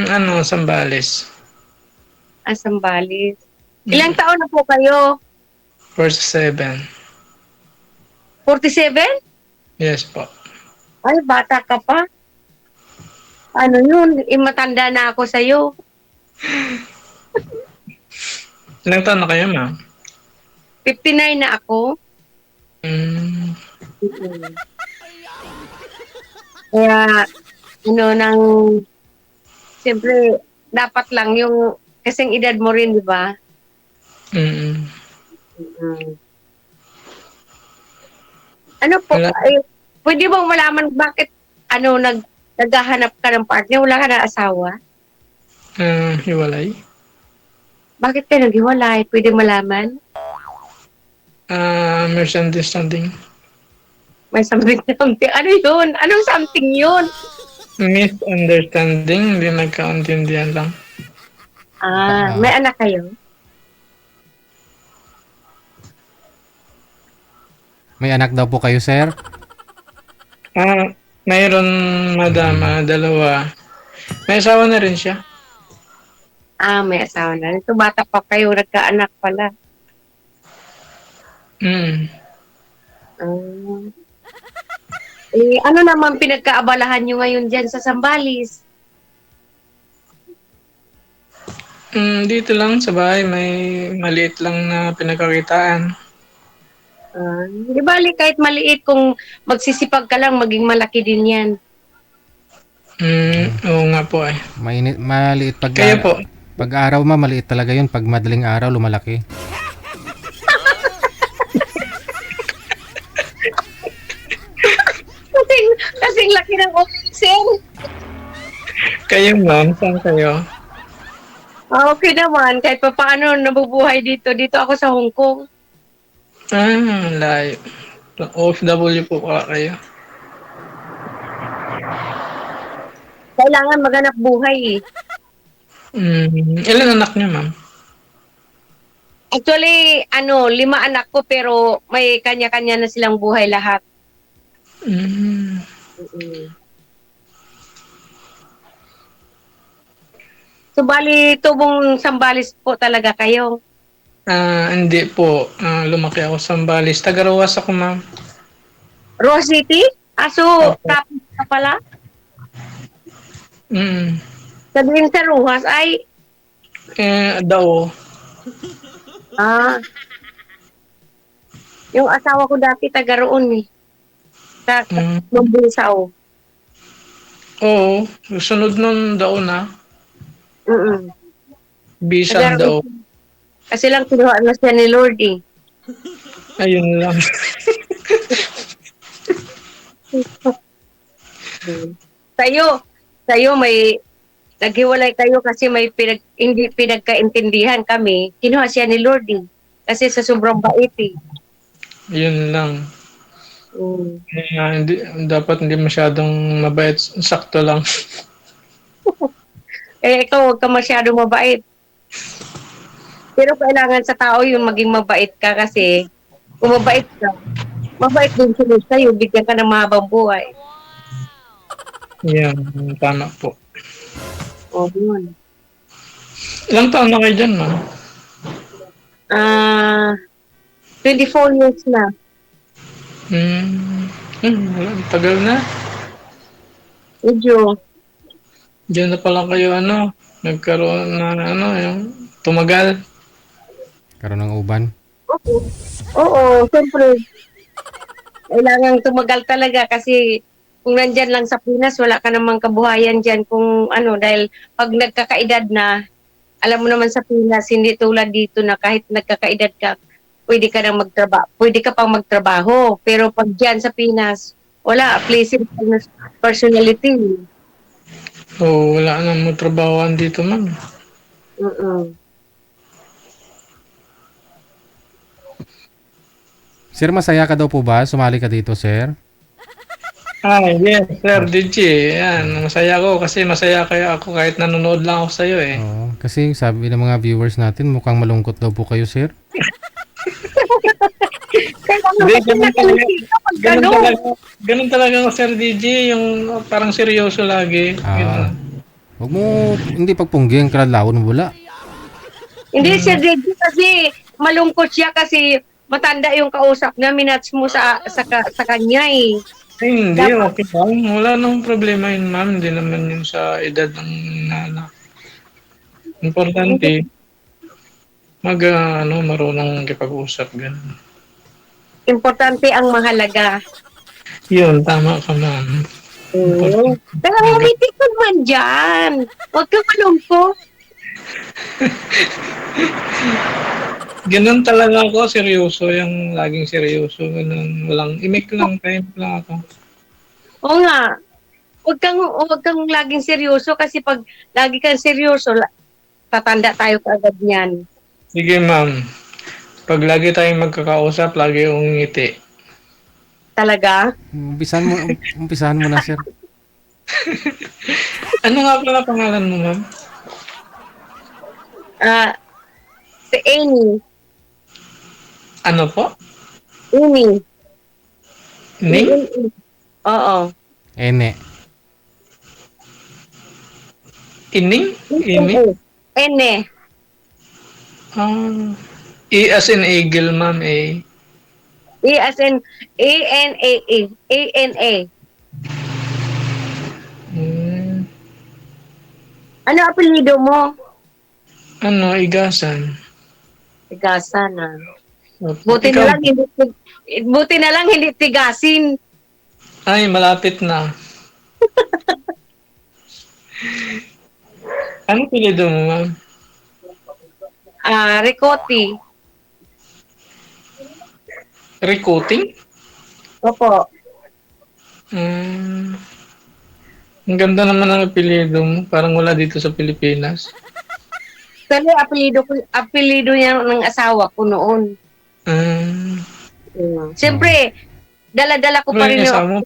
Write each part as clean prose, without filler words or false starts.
Ano, Sambales. Sambales. Ilang Mm, taon na po kayo? 47. 47? Yes po. Ay, bata ka pa. Ano yun? Matanda na ako sa'yo. Ilang taon na kayo, ma'am? 59 na ako. Hmm, Mm. Kaya, nang, siyempre, dapat lang yung, kasing edad mo rin, di ba? mm. Mm. Ano po, Wala, pwede bang malaman bakit, naghahanap ka ng partner? Wala ka na asawa? hiwalay. Bakit ka naghiwalay? Pwede malaman? Misunderstanding. May something something. Ano yun? Anong something yun? Misunderstanding, hindi nagkauntindihan lang. May Oo. anak kayo? May anak daw po kayo, sir? Ah, mayroon, madam, Mm. dalawa. May asawa na rin siya. May asawa na. Ito bata pa kayo, nagkaanak pala. Mm. Ah. Ano naman pinagkaabalahan nyo ngayon dyan sa Sambales? Dito lang sa bahay, may maliit lang na pinagkakitaan. Di bali kahit maliit, kung magsisipag ka lang, maging malaki din yan. Oo nga po eh. Mainit, maliit Kayo po? pag araw maliit talaga yun. Pag madaling araw, lumalaki. Kasing, kasing laki ng oxen. Kayo ma'am, saan kayo? Okay naman, kahit pa paano nabubuhay dito. Dito ako sa Hong Kong. Layo. OFW po pala kayo. Kailangan maghanap buhay eh. Ilan anak niyo ma'am? Actually, 5 anak ko pero may kanya-kanya na silang buhay lahat. Mm, Mm. So, bali, tubong Sambales po talaga kayo. hindi po. Lumaki ako sa Sambales. Tagarawas ako ma'am. Roa City? So, Opo. kapit ka pala. Mm, Sabihin sa Ruhas ay, Dao. ah, yung asawa ko dati taga roon eh. Sa Mm, Mambusaw. oo. Sunod nun Dao na. Mm. Taga Bisan roon. Dao. Kasi lang kinuha na siya ni Lord eh. Ayun lang. Sa'yo, sa'yo may naghiwalay kayo kasi may hindi pinagkaintindihan kami. Kinuha siya ni Lord eh. Kasi sa sobrang bait eh. Yun lang. Mm. Hindi, dapat hindi masyadong mabait. Sakto lang. Ikaw huwag ka masyado mabait. Pero kailangan sa tao yung maging mabait ka kasi kung mabait ka, mabait din sila sa'yo, bigyan ka ng mahabang buhay. Yan, tama po. O, yun. Ilang taon na kayo dyan, ma'am? Ah, 24 years na. Wala, tagal na. Medyo, Diyan na pala kayo, nagkaroon na, yung tumagal. Karoon ng uban. oo. Oo, siyempre, kailangan tumagal talaga kasi kung nandyan lang sa Pinas, wala ka namang kabuhayan dyan kung dahil pag nagkakaedad na, alam mo naman sa Pinas, hindi tulad dito na kahit nagkakaedad ka, pwede ka pang magtrabaho. Pero pag dyan sa Pinas, wala, pleasing personality. So, wala nang mo trabahoan dito, ma'am. Mm-mm. Sir, masaya ka daw po ba? Sumali ka dito, sir? Yes, Sir DJ. Yan, masaya ko kasi masaya kayo ako kahit nanonood lang ako sa'yo eh. Oo. Kasi sabi ng mga viewers natin, mukhang malungkot daw po kayo, sir. Kaya Hindi, naman ganun talaga. pag Ganun talaga. Ganun talaga ako, Sir DJ. Yung parang seryoso lagi. Ah. Ganun. Huwag mo, hindi pagpunggi ang kaladlawon mo wala. Hindi, Sir Reggie, kasi malungkot siya kasi matanda yung kausap niya, minats mo sa kanya eh. Ay, hindi, Dapat, okay lang. Wala namang problema yun, ma'am. Hindi naman yun sa edad ng nana. Importante, marunong kipag-usap, gano'n. importante ang mahalaga. Yun, tama ka, ma'am. Oo. Importante. Pero ngumiti ka man dyan. Huwag kang malungkot. Ganun talaga ako, seryoso. Yung laging seryoso. Ganun, walang, imik lang, time lang ako. Oo nga. Huwag kang laging seryoso kasi pag lagi kang seryoso, tatanda tayo kaagad niyan. Sige, ma'am. Pag lagi tayong magkakausap, lagi yung ngiti. Talaga. Umpisahan mo na, sir. Ano nga pala pangalan mo, ma'am? Si Amy. Ano po? Amy. Ning? Oo. Ene. Ining? Imi? Ene. E as in eagle, ma'am, eh. E as in A-N-A-A. A-N-A. Hmm, Ano apelyido mo? Igasan. Tigasan na. Opo. Ikaw, Buti na lang hindi tigasin. ay, malapit na. Ano pilido mo, ma'am? Ricotti. Recruiting? Opo. Hmm, ang ganda naman ng apelido mo. Parang wala dito sa Pilipinas. Kasi apelyido niya ng asawa ko noon. Hmm, Siyempre, dala-dala ko pa Wala rin yung yung asawa mo.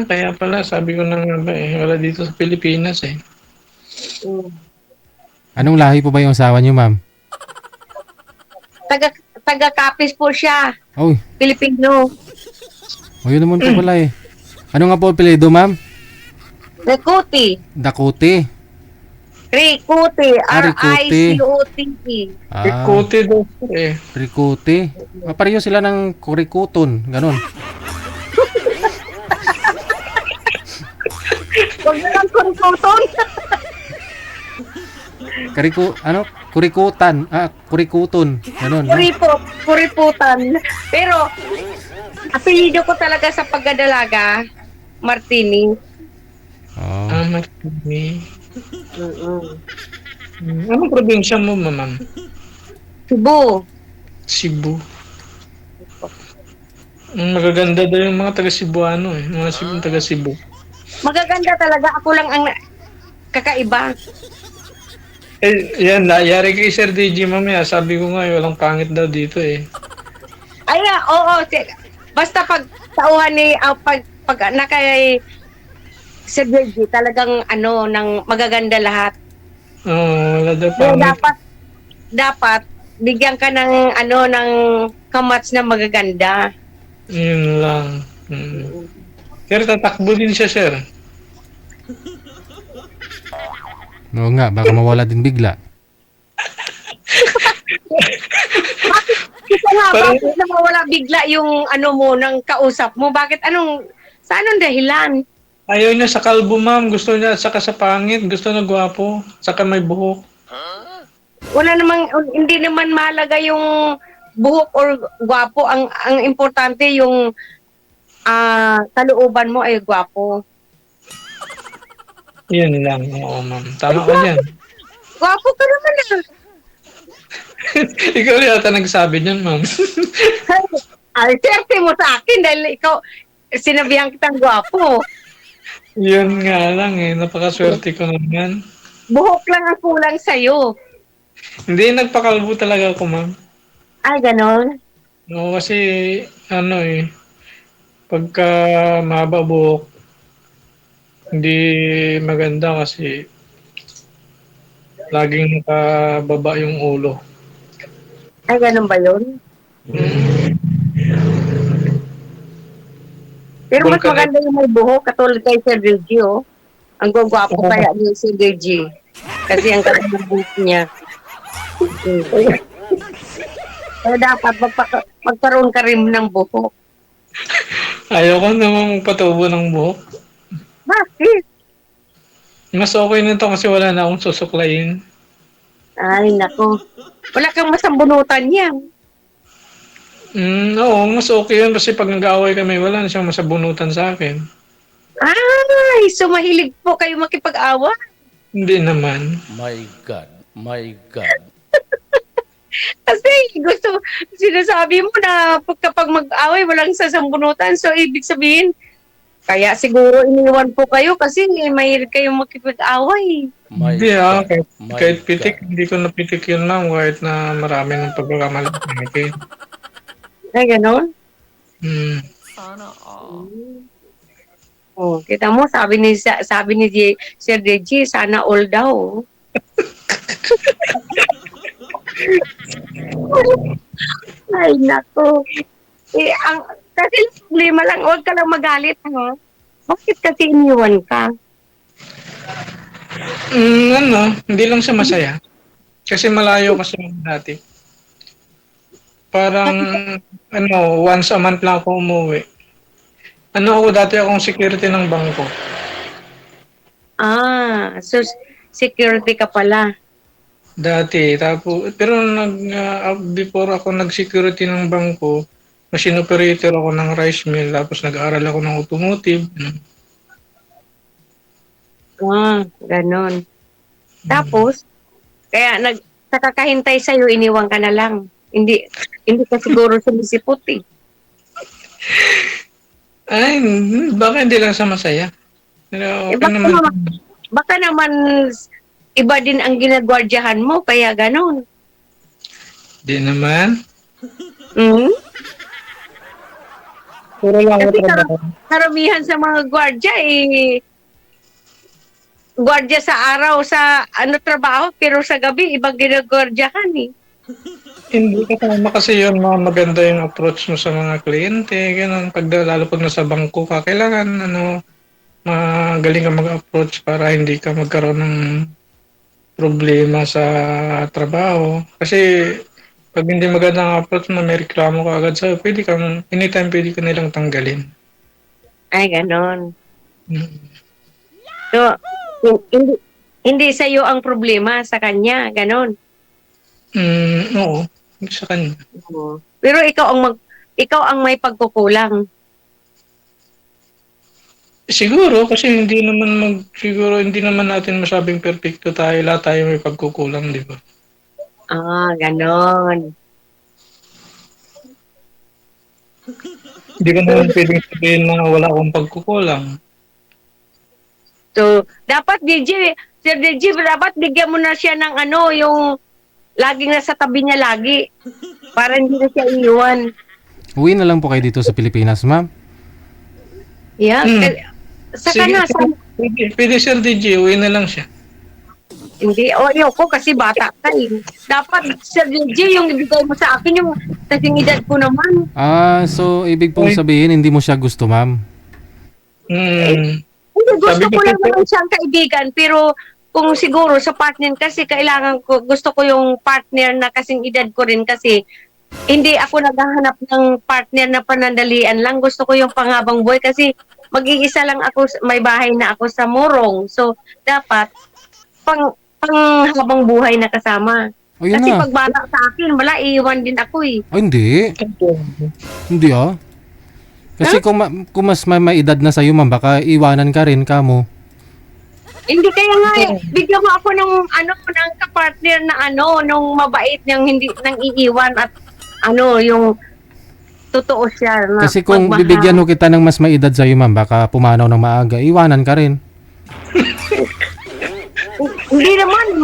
Kaya pala, sabi ko na nga ba eh. Wala dito sa Pilipinas eh. mm, Anong lahi po ba yung asawa niyo, ma'am? taga-Capiz po siya. Oy, Pilipino. yun naman po pala eh. Ano nga po apelyido, ma'am? Ricotti. Dakote. Ricotti. Ricotti. R-I-C-O-T-E. Recruited daw po eh. Ricote. Pareho sila ng kurikuton. Ganon. Huwag na lang kurikuton. Kurikutan. Kurikuton. Ganon. No? Kuriputan. Pero, apelyido ko talaga sa pagdadalaga, Martini. Oh. Martini. Anong probinsya mo, ma'am? Cebu. Cebu. Magaganda daw yung mga taga Cebuano eh. Mga taga Cebu. Magaganda talaga. Ako lang ang kakaiba. Eh, yan, yari kay Sir DJ mamaya. Sabi ko nga, walang pangit daw dito eh. Ay, oo. Basta pag tauhan ni, pag nakay Sir Virgie, talagang ng magaganda lahat. Wala daw So, pangit. dapat, bigyan ka ng kamats na magaganda. Yun lang. Sir, tatakbo din siya, sir. Oo nga, baka mawala din bigla. Kasi nga, Parang- bakit nawawala bigla yung mo, ng kausap mo? Bakit sa anong dahilan? Ayaw niya sa kalbo, ma'am. Gusto niya saka sa pangit. Gusto na gwapo. Saka may buhok. Hindi naman mahalaga yung buhok or gwapo. Ang importante yung kalooban mo ay gwapo. Yun lang. Oo, ma'am. Tama ka dyan. Gwapo ka naman Ikaw yata nagsabi niyan, ma'am. Ay, swerte mo sa akin dahil ikaw, sinabihan kitang gwapo. Yun nga lang eh. Napakaswerte ko naman. Buhok lang ang kulang sa'yo. Hindi, nagpakalbo talaga ako, ma'am. Ay, ganon. Oo, kasi pagka mahaba buhok, hindi maganda kasi laging nakababa yung ulo. Ay, ganon ba yun? Pero mas Volcanic. maganda yung may buhok, katulad kay Sir Virgil. Ang gwapo kaya niya si Deji. Kasi ang ganda ng buhok niya. So, dapat magkaroon ka rin ng buhok. Ayoko namang patubo ng buhok. Bakit? Mas okay na to kasi wala na akong susuklayin. Ay, nako. Wala kang masambunutan yan. Oo, mas okay yun kasi pag nag-aaway kami, wala na siyang masabunutan sa akin. Ay, so mahilig po kayo makipag-awa. Hindi naman. My God, my God. Kasi gusto, sinasabi mo na kapag mag-away, walang sasambunutan. So, ibig sabihin, kaya siguro iniwan po kayo kasi mahilig kayong makipag-away. My Hindi God, kahit my pitik, God. hindi ko napitik yun ma'am, kahit na marami ng pagkakamali sa akin. Ay, ganon. Hmm. Oh, kita mo, sabi ni Sir Deji, sana all daw. Ay, nako. Kasi problema lang, huwag ka lang magalit, ha? Bakit kasi iniwan ka? Hindi lang siya masaya. Kasi malayo kasi dati. Parang, once a month lang ako umuwi. Dati akong security ng bangko. So security ka pala. Dati, pero before ako nag-security ng bangko, machine operator ako ng rice mill, tapos nag-aaral ako ng automotive. Ganon. Tapos, kaya sa kakahintay sa'yo, iniwan ka na lang. Hindi ka siguro sumisipot eh. Ay, baka hindi lang sa masaya. Pero okay naman. Baka naman iba din ang ginagwardyahan mo, kaya ganon. Di naman. Mm-hmm. Puro lang ako Kasi trabaho. karamihan sa mga gwardya gwardya sa araw sa trabaho, pero sa gabi ibang ginagwardyahan eh. Hindi kasama kasi yun, maganda yung approach mo sa mga kliyente, ganun. Lalo pag nasa bangko ka, kailangan magaling ka mag-approach para hindi ka magkaroon ng problema sa trabaho. Kasi pag hindi maganda ang approach mo, may reklamo ka agad sa'yo, anytime pwede ka nilang tanggalin. Ay, ganon. Hmm. So, hindi sa'yo ang problema, sa kanya, ganon. Oo, sa kanya. Pero ikaw ang may pagkukulang. Siguro kasi siguro hindi naman natin masabing perfecto tayo, lahat tayo may pagkukulang, di ba? Ganon. Hindi ka naman pwedeng sabihin na wala akong pagkukulang. So, dapat Sir DJ, dapat bigyan mo na siya ng yung laging nasa tabi niya lagi. Para hindi na siya iiwan. Uwi na lang po kayo dito sa Pilipinas, ma'am. Yeah. Saka Sige, na. pwede Sir DJ, uwi na lang siya. Hindi. Ayoko kasi bata ka eh. Dapat, Sir DJ, yung ibigay mo sa akin, yung kasing edad ko naman. So ibig pong sabihin, hindi mo siya gusto, ma'am? Hindi, gusto ko lang naman siyang kaibigan, pero kung siguro sa partner kasi gusto ko yung partner na kasing edad ko rin kasi hindi ako naghahanap ng partner na panandalian lang. Gusto ko yung panghabang buhay kasi mag-iisa lang ako, may bahay na ako sa Morong. So, dapat panghabang buhay na kasama. Kasi pag bata sa akin, wala, iiwan din ako eh. Hindi. Hindi Kasi kung mas may edad na sa'yo, ma'am, baka iwanan ka rin kamo. Hindi kaya nga bigyan mo ako ng ng kapartner na nung mabait niyang hindi nang iiwan at yung totoo siya. Na Kasi kung bibigyan mo kita ng mas may edad sa'yo, ma'am, baka pumanaw ng maaga, iwanan ka rin. Hindi naman,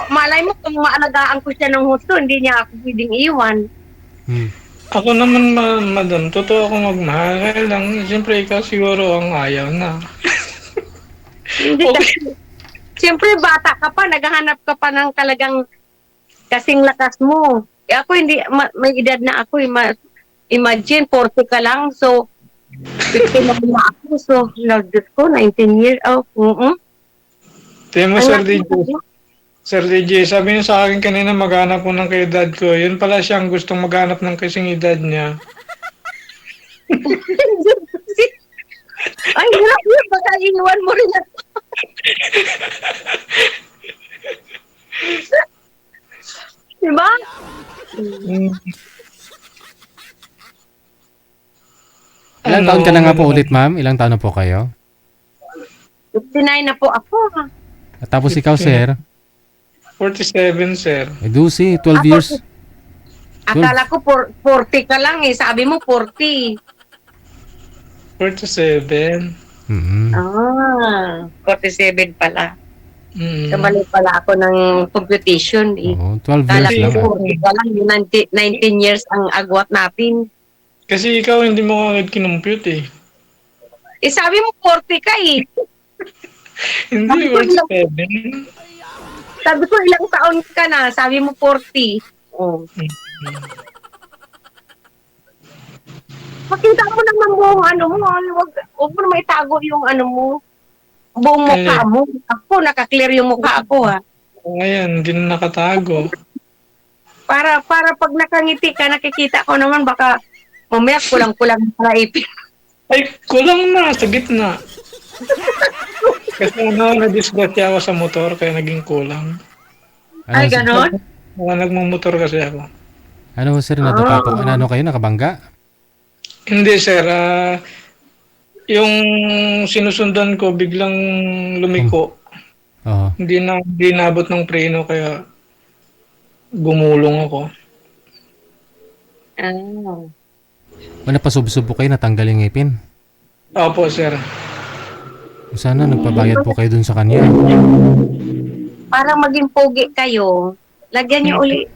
malay mo kung maalagaan ko siya ng husto, hindi niya ako pwedeng iwan. Ako naman, madam, totoo ako magmahal. Kaya lang, siyempre ikaw siguro ang ayaw na. Hindi kasi, siyempre bata ka pa, naghahanap ka pa ng talagang kasing lakas mo. Ako hindi, may edad na ako. Imagine, 40 ka lang. So, 50 na ako. So, Lord Diyos ko, 19 years old. Tingnan mo, Ang Sir laki DJ. Sir DJ, sabi niya sa akin kanina maghanap ko ng kaedad ko. Yun pala siyang gustong maghanap ng kasing edad niya. Ay, hirap yun. Baka iwan mo rin ako. Diba? Mm. Ilang taon ka na nga po ulit, ma'am? Ilang taon na po kayo? 59 na po ako. At tapos ikaw, sir? 47, sir. Dusi, 12 Ako, years. Akala ko 40 ka lang eh. Sabi mo 40. 47. Mm-hmm. 47 pala. Mm. Kamali pala ako ng computation eh. Oo, 12 Kala years lang. ko 40 ka lang. 19 years ang agwat natin. Kasi ikaw hindi mo agad kinumpute eh. Eh sabi mo 40 ka eh. Hindi, 47. Sabi ko ilang taon ka na. Sabi mo 40. Oh. Pakita mo naman buong ano mo. Huwag mo na maitago yung ano mo. Buong mukha mo. Ako, nakaklear yung mukha ko ha. Ngayon, hindi na nakatago. Para pag nakangiti ka, nakikita ko naman baka mamaya kulang-kulang para ipin. Ay, kulang na, sa gitna. Kasi na-disgrasya ako sa motor, kaya naging kulang. Ay, ganon? Nagmumotor kasi ako. Ano, sir, nadapa po? Ano kayo, nakabangga? Hindi, sir. Yung sinusundan ko, biglang lumiko. Oo. Hindi naabot ng preno, kaya gumulong ako. Wala pa sub-sub po kayo, natanggal yung ngipin. Opo, sir. Sana nagpabayad po kayo dun sa kanya. Para maging pogi kayo, lagyan niyo uli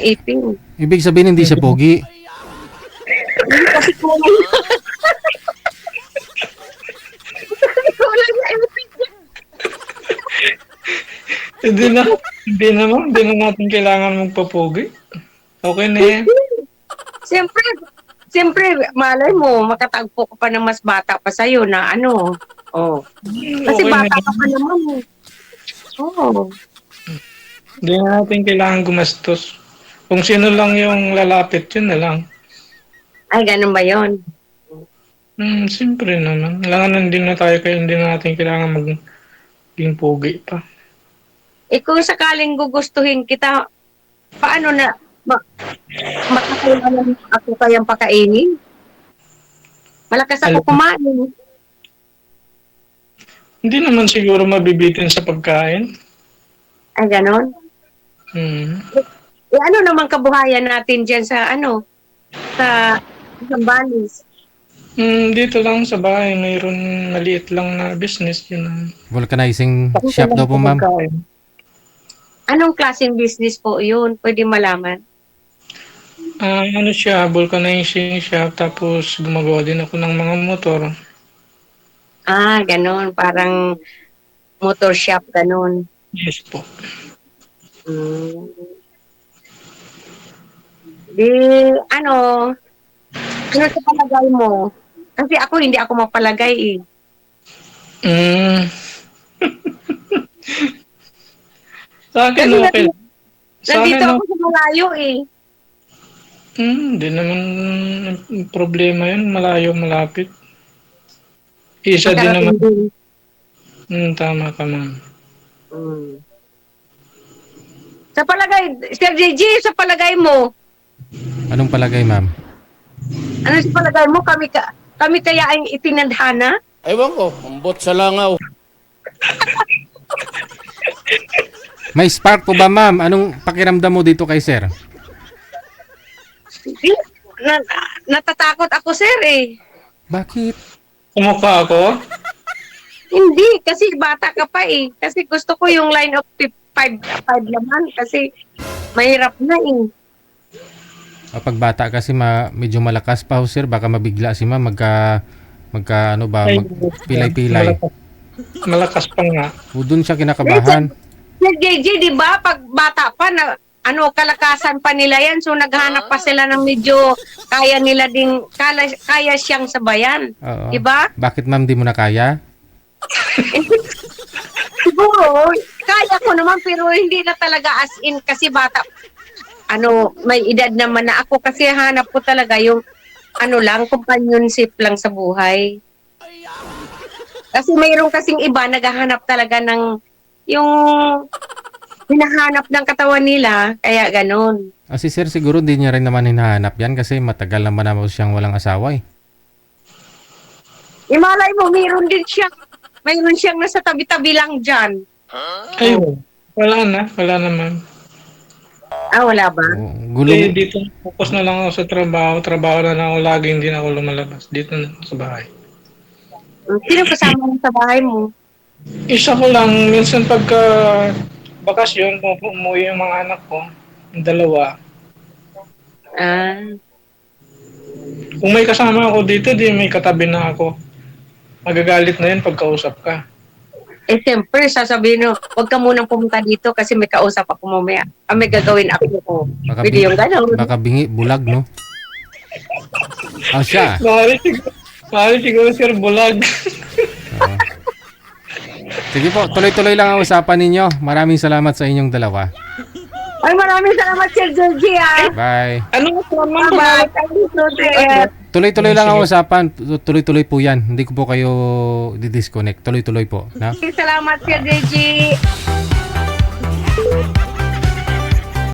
ipin. Ibig sabihin, hindi siya pogi. Kasi kulang. Kulang na ipin. Hindi na natin kailangan magpapogi. Okay na yan. Siyempre, malay mo, makatagpo ka pa ng mas bata pa sa'yo na ano. Oh. Kasi Okay bata na ka pa naman eh. Oh. Hindi na natin kailangan gumastos. Kung sino lang yung lalapit, yun na lang. Ay, ganun ba yun? Siyempre naman. Kailangan din na tayo, kaya hindi na natin kailangan maging pogi pa. Eh kung sakaling gugustuhin kita, paano na makakailangan ako kayang pakainin? Malakas ako kumain. Hindi naman siguro mabibitin sa pagkain. Ay, ganon? Eh ano naman kabuhayan natin dyan sa sa Zambales? Dito lang sa bahay, mayroon maliit lang na business yun. Vulcanizing shop daw po, ma'am. Anong klaseng business po yun? Pwede malaman? Ano siya, vulcanizing shop, tapos gumagawa din ako ng mga motor. Ganon. Parang motor shop, ganon. Yes po. Di, ano sa palagay mo? Kasi hindi ako mapalagay eh. Sa akin, Kasi okay. Sa nandito akin, ako sa malayo eh. hindi naman problema yun. Malayo, malapit. Isa din naman. Tama ka, ma'am. Sa palagay, Sir JJ, sa palagay mo, Anong palagay, ma'am? ano sa palagay mo, kami kaya ang itinadhana? Ewan ko, umbot sa langaw. May spark po ba, ma'am? Anong pakiramdam mo dito kay sir? Natatakot ako, sir eh. Bakit? Kumukha ako? Hindi, kasi bata ka pa eh. Kasi gusto ko yung line of 5 naman kasi mahirap na eh. Kapag bata kasi medyo malakas pa ho, sir. Baka mabigla si ma'am. Pilay-pilay. Malakas pa nga. O doon siya kinakabahan. Sir JJ, di ba, pag bata pa, kalakasan pa nila yan. So, naghanap pa sila ng medyo kaya nila kaya siyang sabayan. Oo. Di ba? Bakit, ma'am, di mo na kaya? siguro, kaya ko naman pero hindi na talaga as in kasi bata. May edad naman na ako kasi hanap ko talaga yung companionship lang sa buhay. Kasi mayroon kasing iba naghahanap talaga ng yung hinahanap ng katawan nila, kaya ganun. Si sir siguro hindi niya rin naman hinahanap yan kasi matagal naman naman siyang walang asawa eh. Imalay mo, mayroon siyang nasa tabi-tabi lang dyan. Ayun. Wala naman. Wala ba? Eh, dito focus na lang ako sa trabaho. Trabaho na lang ako lagi, hindi na ako lumalabas. Dito na sa bahay. Sino kasama mo sa bahay mo? Isa ko lang, minsan pagka bakasyon, umuwi yung mga anak ko, yung dalawa. Kung may kasama ako dito, di may katabi na ako. Magagalit na yun pagkausap ka. Siyempre, sasabihin mo, huwag ka munang pumunta dito kasi may kausap ako mamaya. May gagawin ako ko. Pwede yung gano'n. Baka bingi, bulag, no? Siya. Mahal siguro sir, bulag. Sige po, tuloy-tuloy lang ang usapan ninyo. Maraming salamat sa inyong dalawa. Ay, maraming salamat, Sir Georgie, Bye. Ano naman? Bye-bye. Thank you, Sir. Tuloy-tuloy lang ang usapan. Tuloy-tuloy po yan. Hindi ko po kayo di-disconnect. Tuloy-tuloy po. Na? Salamat, Sir Georgie.